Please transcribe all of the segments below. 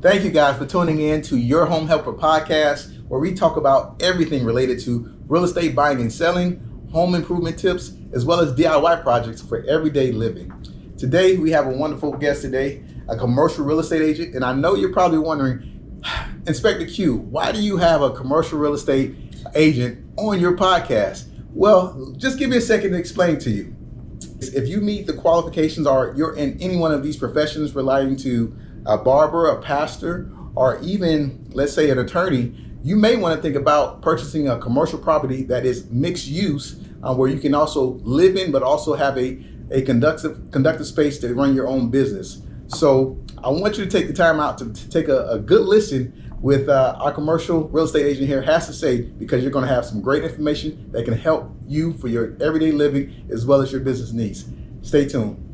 Thank you guys for tuning in to Your Home Helper podcast, where we talk about everything related to real estate buying and selling, home improvement tips, as well as DIY projects for everyday living. Today, we have a wonderful guest today, a commercial real estate agent. And I know you're probably wondering, Inspector Q, why do you have a commercial real estate agent on your podcast? Well, just give me a second to explain to you. If you meet the qualifications or you're in any one of these professions relating to a barber, a pastor, or even, let's say, an attorney, you may want to think about purchasing a commercial property that is mixed use, where you can also live in, but also have a conductive space to run your own business. So I want you to take the time out to take a good listen with our commercial real estate agent here has to say, because you're going to have some great information that can help you for your everyday living as well as your business needs. Stay tuned.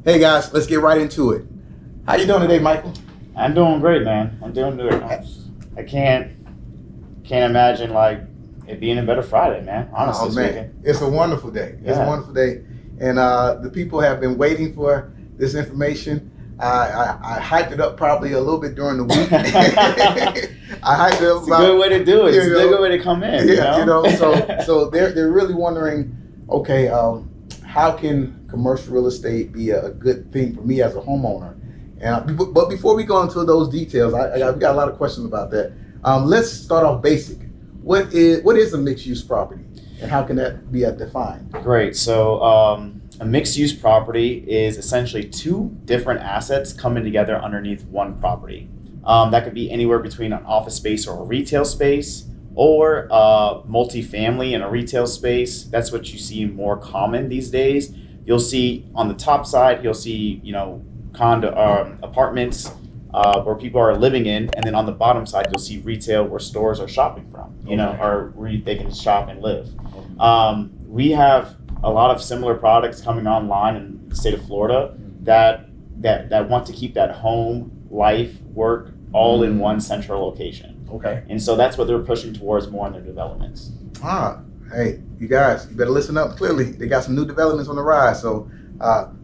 Hey guys, let's get right into it. How you doing today, Michael? I'm doing great, man. I'm doing good. I can't imagine like it being a better Friday, man. Honestly speaking, it's a wonderful day. It's a wonderful day, and the people have been waiting for this information. I hyped it up probably a little bit during the week. I hyped it up. It's a good way to do it. It's a good way to come in. Yeah, so they're really wondering, okay, how can commercial real estate be a good thing for me as a homeowner? And but before we go into those details, I've got a lot of questions about that. Let's start off basic. What is a mixed use property, and how can that be defined? Great. So a mixed use property is essentially two different assets coming together underneath one property. That could be anywhere between an office space or a retail space, or multifamily in a retail space. That's what you see more common these days. You'll see on the top side, you'll see, condo apartments where people are living in, and then on the bottom side, you'll see retail where stores are shopping from, or where they can shop and live. We have a lot of similar products coming online in the state of Florida that want to keep that home, life, work all in one central location. Okay. And so that's what they're pushing towards more in their developments. Hey, you guys, you better listen up. Clearly, they got some new developments on the rise. So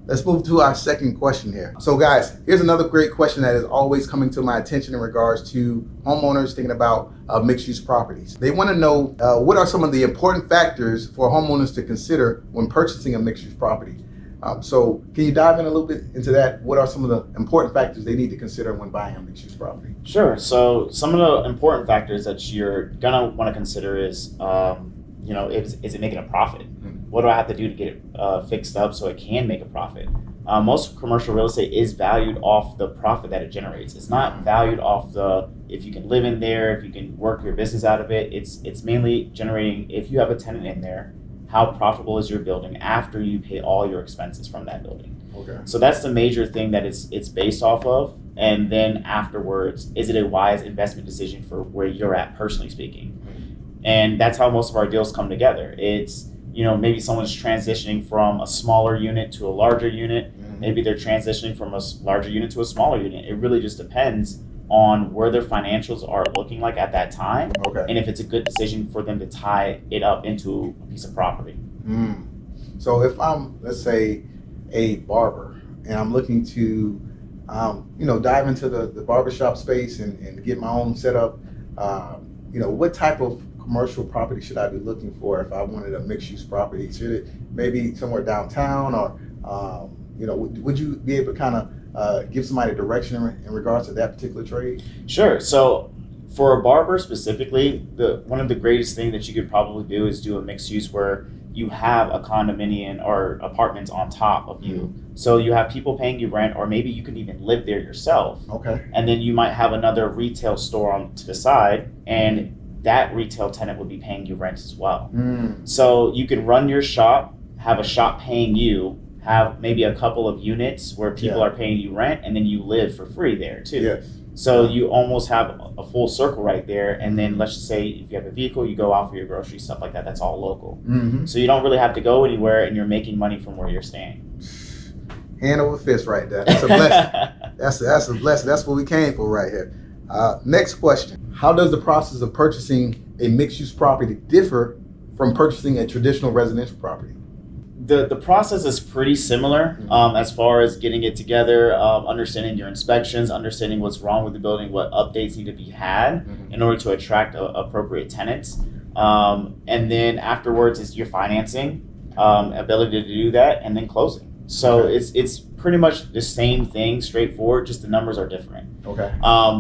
let's move to our second question here. So guys, here's another great question that is always coming to my attention in regards to homeowners thinking about mixed use properties. They want to know what are some of the important factors for homeowners to consider when purchasing a mixed use property. So can you dive in a little bit into that? What are some of the important factors they need to consider when buying a mixed use property? Sure. So some of the important factors that you're gonna want to consider is, is it making a profit? What do I have to do to get it fixed up so it can make a profit? Most commercial real estate is valued off the profit that it generates. It's not valued off if you can live in there, if you can work your business out of it. It's mainly generating, if you have a tenant in there, how profitable is your building after you pay all your expenses from that building. Okay. So that's the major thing that it's based off of. And then afterwards, is it a wise investment decision for where you're at, personally speaking? And that's how most of our deals come together. It's, maybe someone's transitioning from a smaller unit to a larger unit. Maybe they're transitioning from a larger unit to a smaller unit. It really just depends on where their financials are looking like at that time. Okay. And if it's a good decision for them to tie it up into a piece of property. So if I'm, let's say, a barber and I'm looking to, dive into the barbershop space and get my own setup, what type of commercial property should I be looking for if I wanted a mixed-use property? Should it maybe somewhere downtown, or would you be able to kind of give somebody direction in regards to that particular trade? Sure. So for a barber specifically, one of the greatest things that you could probably do is do a mixed use where you have a condominium or apartments on top of you. So you have people paying you rent, or maybe you can even live there yourself. Okay. And then you might have another retail store on to the side, and that retail tenant would be paying you rent as well. So you can run your shop, have a shop paying you, have maybe a couple of units where people are paying you rent, and then you live for free there too. Yes. So you almost have a full circle right there. And then let's just say if you have a vehicle, you go out for your groceries, stuff like that. That's all local. So you don't really have to go anywhere, and you're making money from where you're staying. Hand over fist right there. That's a blessing. that's a blessing. That's what we came for right here. Next question. How does the process of purchasing a mixed-use property differ from purchasing a traditional residential property? The process is pretty similar as far as getting it together, understanding your inspections, understanding what's wrong with the building, what updates need to be had in order to attract appropriate tenants. And then afterwards is your financing, ability to do that, and then closing. So it's pretty much the same thing, straightforward, just the numbers are different. Okay.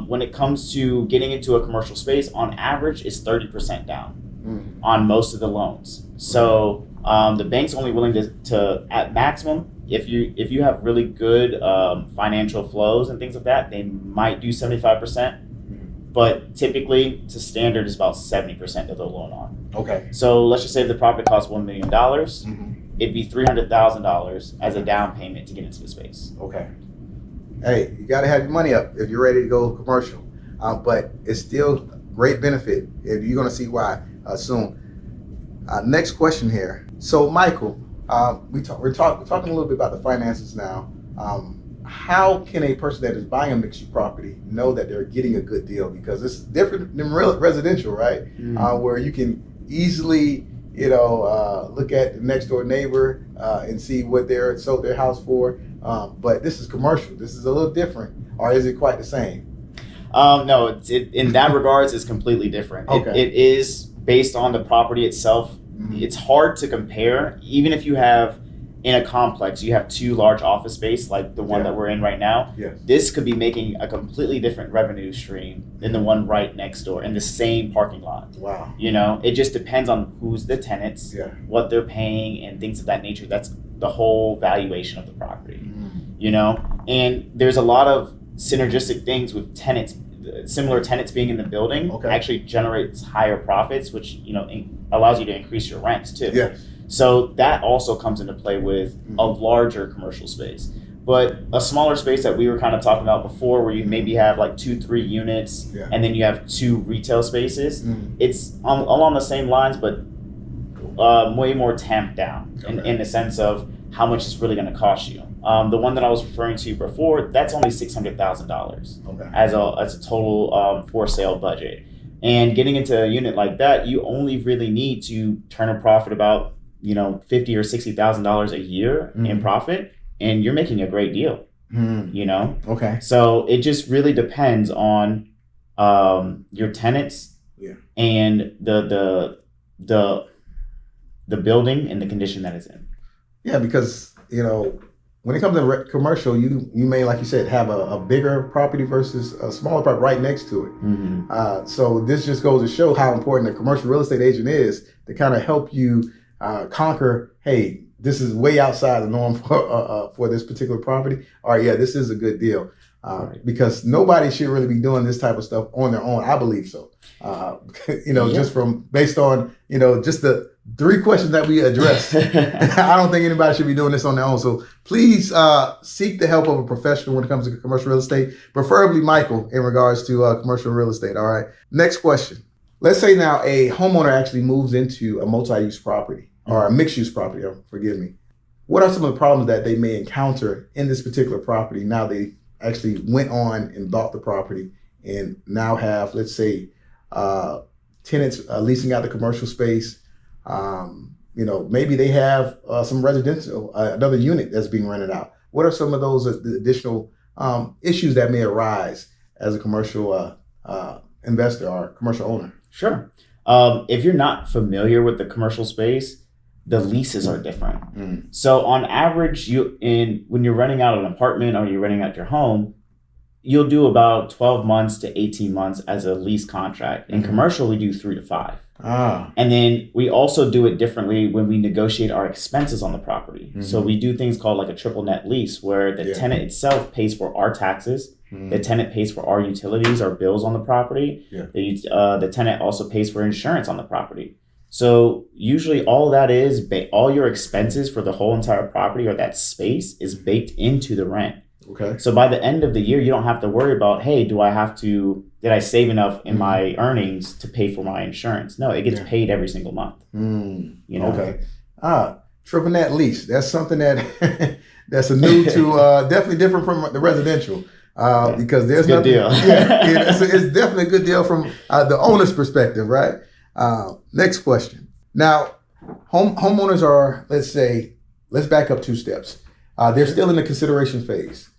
When it comes to getting into a commercial space, on average, it's 30% down on most of the loans. So the bank's only willing to at maximum, if you have really good financial flows and things like that, they might do 75%. But typically, the standard is about 70% of the loan on. Okay. So let's just say if the property costs $1 million, it'd be $300,000 as a down payment to get into the space. Okay. Hey, you got to have your money up if you're ready to go commercial. But it's still great benefit, and you're going to see why soon. Next question here. So, Michael, we're talking a little bit about the finances now. How can a person that is buying a mixed-use property know that they're getting a good deal? Because it's different than residential, right? Where you can easily, look at the next door neighbor and see what they sold their house for. But this is commercial. This is a little different, or is it quite the same? No, in that regards, it's completely different. Okay. It is based on the property itself. It's hard to compare, even if you have in a complex, you have two large office space like the one that we're in right now. Yes. This could be making a completely different revenue stream than the one right next door in the same parking lot. Wow. It just depends on who's the tenants, what they're paying, and things of that nature. That's the whole valuation of the property. And there's a lot of synergistic things with tenants. Similar tenants being in the building actually generates higher profits, which allows you to increase your rents too. Yes. So that also comes into play with a larger commercial space. But a smaller space that we were kind of talking about before, where you maybe have like 2-3 units, and then you have 2 retail spaces, it's along the same lines, but way more tamped down in the sense of how much it's really going to cost you. The one that I was referring to before, that's only $600,000 as a total for sale budget. And getting into a unit like that, you only really need to turn a profit about $50,000 or $60,000 a year in profit, and you're making a great deal. Okay. So it just really depends on your tenants and the building and the condition that it's in. Yeah, because when it comes to commercial, you may, like you said, have a bigger property versus a smaller property right next to it. So this just goes to show how important a commercial real estate agent is to kind of help you conquer, hey, this is way outside the norm for this particular property. Or this is a good deal. Because nobody should really be doing this type of stuff on their own. I believe so. Just based on, just the 3 questions that we addressed. I don't think anybody should be doing this on their own. So please seek the help of a professional when it comes to commercial real estate, preferably Michael in regards to commercial real estate. All right. Next question. Let's say now a homeowner actually moves into a multi-use property or a mixed-use property, forgive me. What are some of the problems that they may encounter in this particular property now they actually went on and bought the property and now have, let's say, tenants leasing out the commercial space? Maybe they have some residential, another unit that's being rented out. What are some of those additional issues that may arise as a commercial investor or commercial owner? Sure. If you're not familiar with the commercial space, the leases are different. So on average, when you're renting out an apartment or you're renting out your home, you'll do about 12 months to 18 months as a lease contract. In commercial, we do 3 to 5. And then we also do it differently when we negotiate our expenses on the property. So we do things called like a triple net lease, where the tenant itself pays for our taxes. The tenant pays for our utilities, our bills on the property. The tenant also pays for insurance on the property. So usually all that is, all your expenses for the whole entire property or that space is baked into the rent. Okay. So by the end of the year, you don't have to worry about, hey, did I save enough in my earnings to pay for my insurance? No, it gets paid every single month. Okay. Triple net lease. That's something that that's a new to definitely different from the residential. Because there's it's a good deal. It's definitely a good deal from the owner's perspective, right? Next question. Now, homeowners are, let's back up 2 steps. They're still in the consideration phase,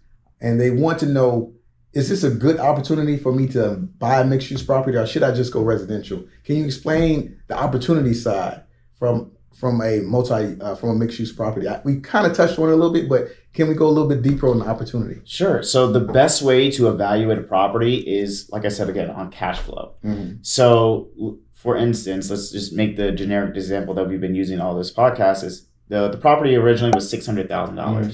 and they want to know, is this a good opportunity for me to buy a mixed-use property, or should I just go residential? Can you explain the opportunity side from a mixed-use property? We kind of touched on it a little bit, but can we go a little bit deeper on the opportunity? Sure. So the best way to evaluate a property is, like I said again, on cash flow. Mm-hmm. So, for instance, let's just make the generic example that we've been using all this podcast is the property originally was $600,000, Mm-hmm.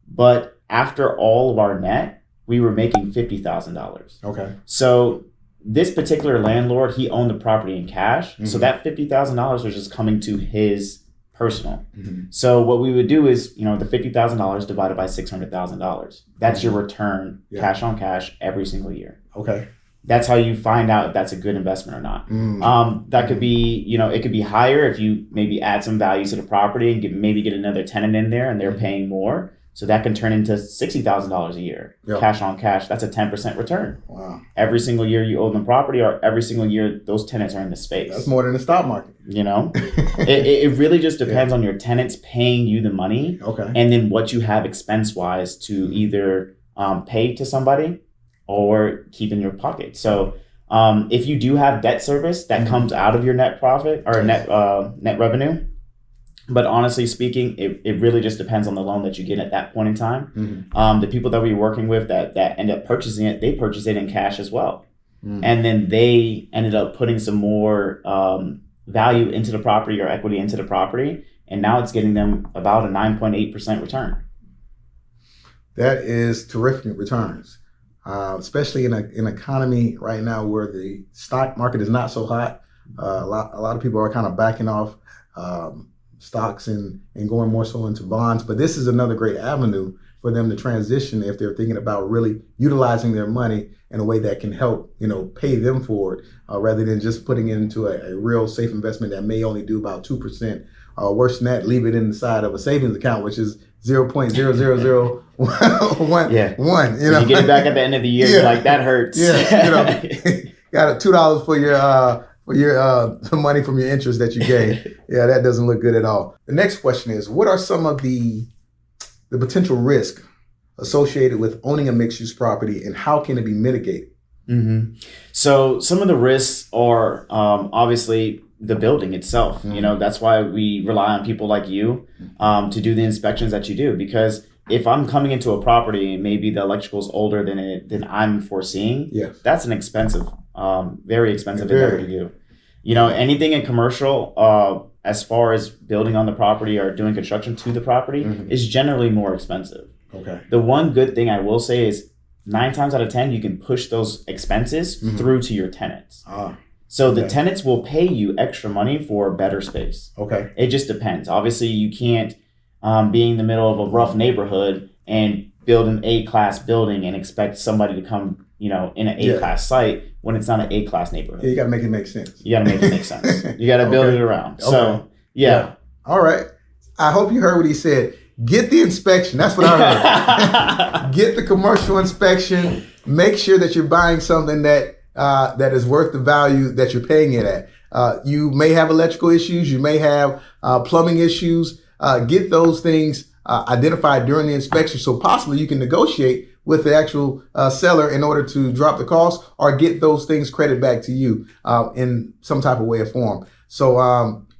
but after all of our net, we were making $50,000. Okay. So this particular landlord, he owned the property in cash. Mm-hmm. So that $50,000 was just coming to his personal. Mm-hmm. So what we would do is, the $50,000 divided by $600,000. That's your return, cash on cash, every single year. Okay. That's how you find out if that's a good investment or not. That could be, it could be higher if you maybe add some value to the property and maybe get another tenant in there and they're paying more. So that can turn into $60,000 a year, cash on cash. That's a 10% return. Wow. Every single year you own the property, or every single year those tenants are in the space. That's more than the stock market. It really just depends on your tenants paying you the money, and then what you have expense-wise to either pay to somebody or keep in your pocket. So if you do have debt service that comes out of your net profit or net revenue, but honestly speaking, it really just depends on the loan that you get at that point in time. The people that we're working with that end up purchasing it, they purchase it in cash as well. And then they ended up putting some more value into the property or equity into the property. And now it's getting them about a 9.8% return. That is terrific returns, especially in an economy right now where the stock market is not so hot. A lot of people are kind of backing off stocks and going more so into bonds, but this is another great avenue for them to transition if they're thinking about really utilizing their money in a way that can help pay them forward, rather than just putting it into a real safe investment that may only do about 2%. Worse than that, leave it inside of a savings account, which is 0.00011. You get it back at the end of the year, you're like, that hurts. Got $2 for your money from your interest that you gave. That doesn't look good at all. The next question is, what are some of the potential risk associated with owning a mixed-use property, and how can it be mitigated? So some of the risks are obviously the building itself. That's why we rely on people like you to do the inspections that you do, because if I'm coming into a property and maybe the electrical is older than I'm foreseeing, that's an expensive, very expensive endeavor to do. Anything in commercial, as far as building on the property or doing construction to the property, is generally more expensive. Okay. The one good thing I will say is 9 times out of 10, you can push those expenses through to your tenants. So the tenants will pay you extra money for better space. Okay. It just depends. Obviously, you can't be in the middle of a rough neighborhood and build an A-class building and expect somebody to come, in an A-class site when it's not an A-class neighborhood. You got to make it make sense. You got to make it make sense. You got to build it around. So, All right. I hope you heard what he said. Get the inspection. That's what I heard. Get the commercial inspection. Make sure that you're buying something that is worth the value that you're paying it at. You may have electrical issues. You may have plumbing issues. Get those things identified during the inspection, so possibly you can negotiate with the actual seller in order to drop the cost or get those things credited back to you in some type of way or form. So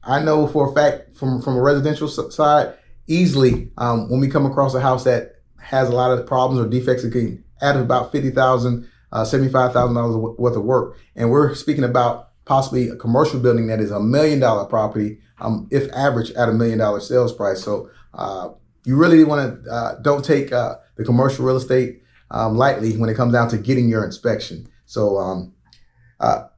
I know for a fact from a residential side, easily when we come across a house that has a lot of problems or defects, it can add about $50,000, $75,000 worth of work. And we're speaking about possibly a commercial building that is $1 million property, if average at $1 million sales price. So you really want to don't take the commercial real estate lightly when it comes down to getting your inspection. So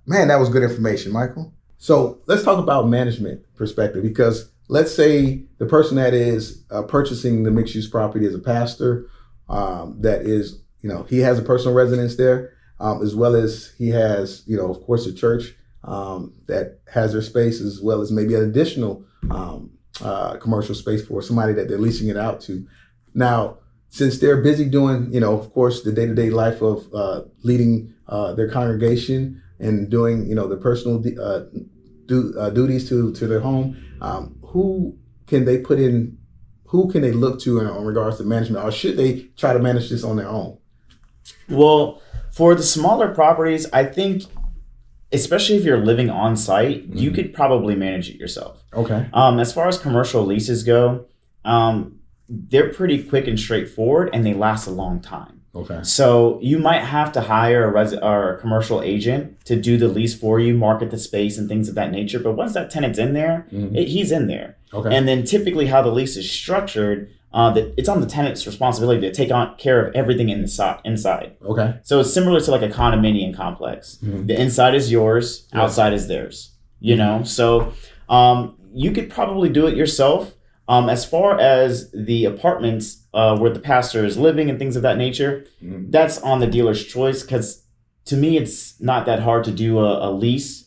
man, that was good information, Michael. So let's talk about management perspective, because let's say the person that is purchasing the mixed use property is a pastor that is, he has a personal residence there, as well as he has, of course, a church that has their space, as well as maybe an additional commercial space for somebody that they're leasing it out to. Now, since they're busy doing, of course, the day-to-day life of leading their congregation and doing, their personal duties to their home, who can they put in? Who can they look to in regards to management, or should they try to manage this on their own? Well, for the smaller properties, I think, especially if you're living on site, you could probably manage it yourself. Okay. As far as commercial leases go, they're pretty quick and straightforward, and they last a long time. Okay. So you might have to hire or a commercial agent to do the lease for you, market the space and things of that nature. But once that tenant's in there, he's in there. Okay. And then typically how the lease is structured, that it's on the tenant's responsibility to take on care of everything inside. Okay. So it's similar to like a condominium complex. The inside is yours, outside is theirs. You know, so you could probably do it yourself. As far as the apartments where the pastor is living and things of that nature, that's on the dealer's choice, because to me, it's not that hard to do a lease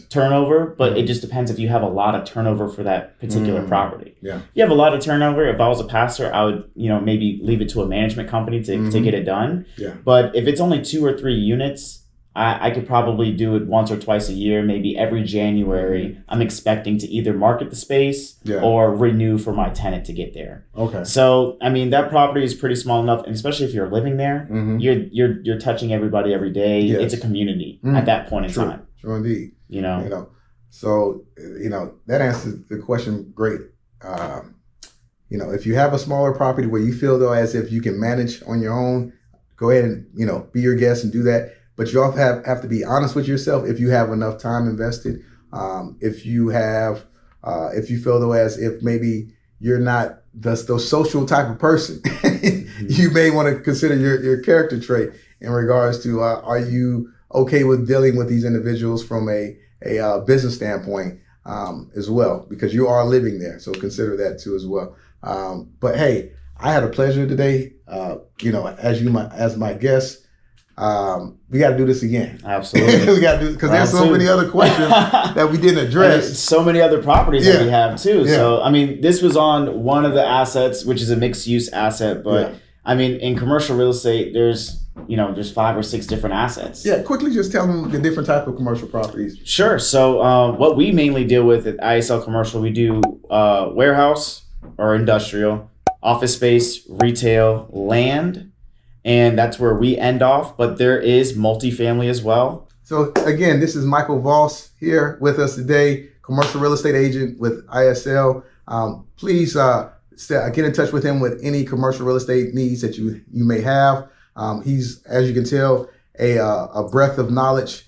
turnover, but it just depends if you have a lot of turnover for that particular property. Yeah. If you have a lot of turnover, if I was a pastor, I would, maybe leave it to a management company to get it done. Yeah. But if it's only 2 or 3 units, I could probably do it once or twice a year, maybe every January. I'm expecting to either market the space or renew for my tenant to get there. Okay. So, I mean, that property is pretty small enough, and especially if you're living there, you're touching everybody every day. Yes. It's a community at that point in time. True indeed. So, that answers the question great. If you have a smaller property where you feel though as if you can manage on your own, go ahead and, be your guest and do that. But you also have to be honest with yourself if you have enough time invested. If you feel though as if maybe you're not the social type of person, you may want to consider your character trait in regards to are you okay with dealing with these individuals from a business standpoint as well, because you are living there. So consider that too as well. But hey, I had a pleasure today. As my guest. We got to do this again. Absolutely. We got to do because there's so many other questions that we didn't address. So many other properties that we have too. Yeah. So, I mean, this was on one of the assets, which is a mixed use asset. But I mean, in commercial real estate, there's 5 or 6 different assets. Yeah. Quickly just tell them the different type of commercial properties. Sure. So what we mainly deal with at ISL Commercial, we do warehouse or industrial, office space, retail, land. And that's where we end off, but there is multifamily as well. So again, this is Michael Voss here with us today, commercial real estate agent with ISL. Please get in touch with him with any commercial real estate needs that you may have. He's, as you can tell, a breadth of knowledge,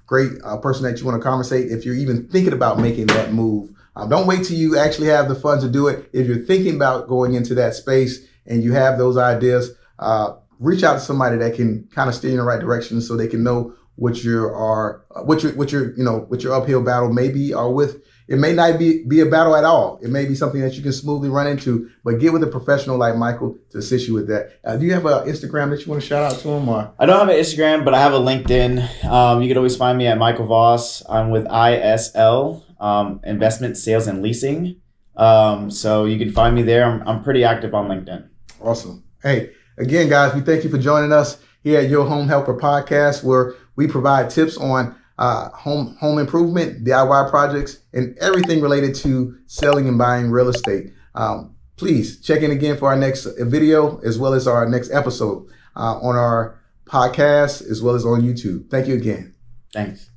great person that you want to conversate if you're even thinking about making that move. Don't wait till you actually have the funds to do it. If you're thinking about going into that space and you have those ideas, reach out to somebody that can kind of steer you in the right direction so they can know what your uphill battle may be, or with it may not be a battle at all. It may be something that you can smoothly run into, but get with a professional like Michael to assist you with that. Do you have an Instagram that you want to shout out to him? Or? I don't have an Instagram, but I have a LinkedIn. You can always find me at Michael Voss. I'm with ISL, Investment, Sales, and Leasing. So you can find me there. I'm pretty active on LinkedIn. Awesome. Hey. Again, guys, we thank you for joining us here at Your Home Helper Podcast, where we provide tips on home improvement, DIY projects, and everything related to selling and buying real estate. Please check in again for our next video, as well as our next episode on our podcast, as well as on YouTube. Thank you again. Thanks.